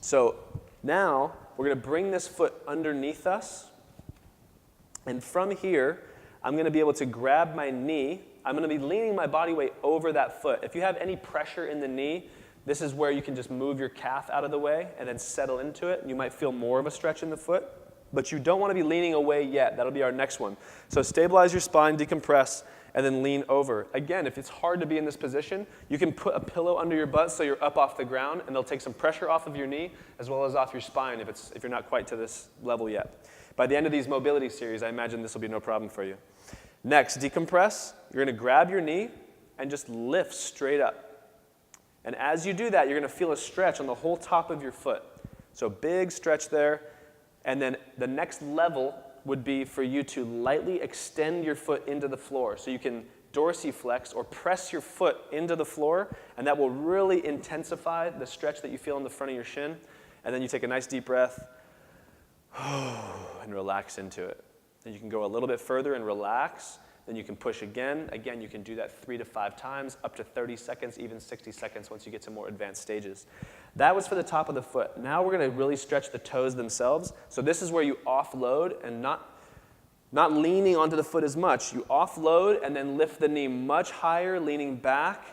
So now we're going to bring this foot underneath us. And from here, I'm going to be able to grab my knee. I'm going to be leaning my body weight over that foot. If you have any pressure in the knee, this is where you can just move your calf out of the way and then settle into it. You might feel more of a stretch in the foot, but you don't want to be leaning away yet. That'll be our next one. So stabilize your spine, decompress, and then lean over. Again, if it's hard to be in this position, you can put a pillow under your butt so you're up off the ground, and they'll take some pressure off of your knee as well as off your spine if you're not quite to this level yet. By the end of these mobility series, I imagine this will be no problem for you. Next, decompress. You're going to grab your knee and just lift straight up. And as you do that, you're going to feel a stretch on the whole top of your foot. So big stretch there. And then the next level would be for you to lightly extend your foot into the floor. So you can dorsiflex or press your foot into the floor, and that will really intensify the stretch that you feel in the front of your shin. And then you take a nice deep breath and relax into it. Then you can go a little bit further and relax. Then you can push again. Again, you can do that 3 to 5 times, up to 30 seconds, even 60 seconds once you get to more advanced stages. That was for the top of the foot. Now we're going to really stretch the toes themselves. So this is where you offload and not leaning onto the foot as much. You offload and then lift the knee much higher, leaning back,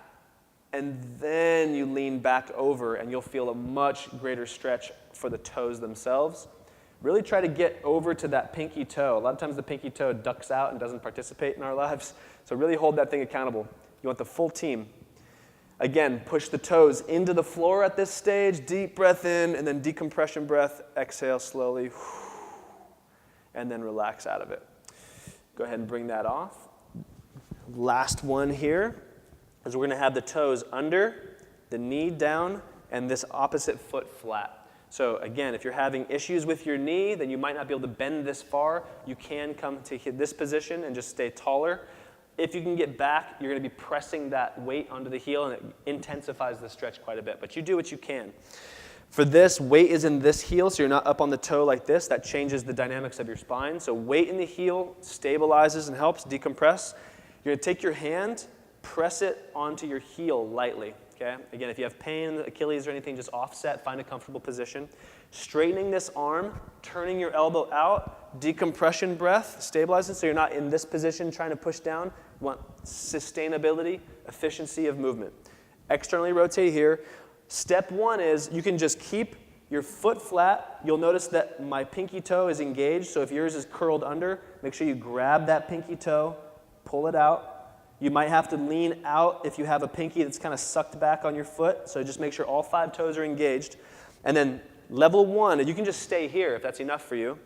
and then you lean back over, and you'll feel a much greater stretch for the toes themselves. Really try to get over to that pinky toe. A lot of times the pinky toe ducks out and doesn't participate in our lives. So really hold that thing accountable. You want the full team. Again, push the toes into the floor at this stage. Deep breath in, and then decompression breath. Exhale slowly. And then relax out of it. Go ahead and bring that off. Last one here is we're going to have the toes under, the knee down, and this opposite foot flat. So again, if you're having issues with your knee, then you might not be able to bend this far. You can come to this position and just stay taller. If you can get back, you're going to be pressing that weight onto the heel, and it intensifies the stretch quite a bit. But you do what you can. For this, weight is in this heel, so you're not up on the toe like this. That changes the dynamics of your spine. So weight in the heel stabilizes and helps decompress. You're going to take your hand, press it onto your heel lightly. Okay? Again, if you have pain in the Achilles or anything, just offset, find a comfortable position. Straightening this arm, turning your elbow out, decompression breath, stabilizing so you're not in this position trying to push down. You want sustainability, efficiency of movement. Externally rotate here. Step one is you can just keep your foot flat. You'll notice that my pinky toe is engaged, so if yours is curled under, make sure you grab that pinky toe, pull it out. You might have to lean out if you have a pinky that's kind of sucked back on your foot, so just make sure all 5 toes are engaged. And then level 1, and you can just stay here if that's enough for you.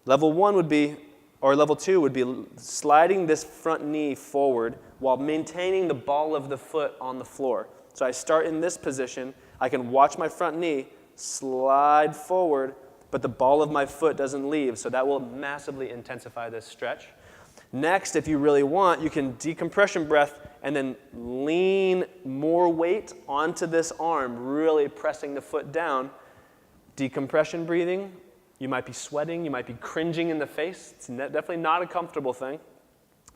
Level 1 would be, or level 2 would be sliding this front knee forward while maintaining the ball of the foot on the floor. So I start in this position, I can watch my front knee slide forward, but the ball of my foot doesn't leave, so that will massively intensify this stretch. Next, if you really want, you can decompression breath and then lean more weight onto this arm, really pressing the foot down. Decompression breathing. You might be sweating, you might be cringing in the face. It's definitely not a comfortable thing.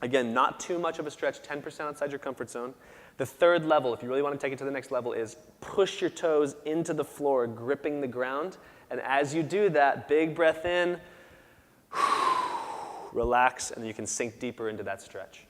Again, not too much of a stretch, 10% outside your comfort zone. The third level, if you really want to take it to the next level, is push your toes into the floor, gripping the ground. And as you do that, big breath in, relax, and you can sink deeper into that stretch.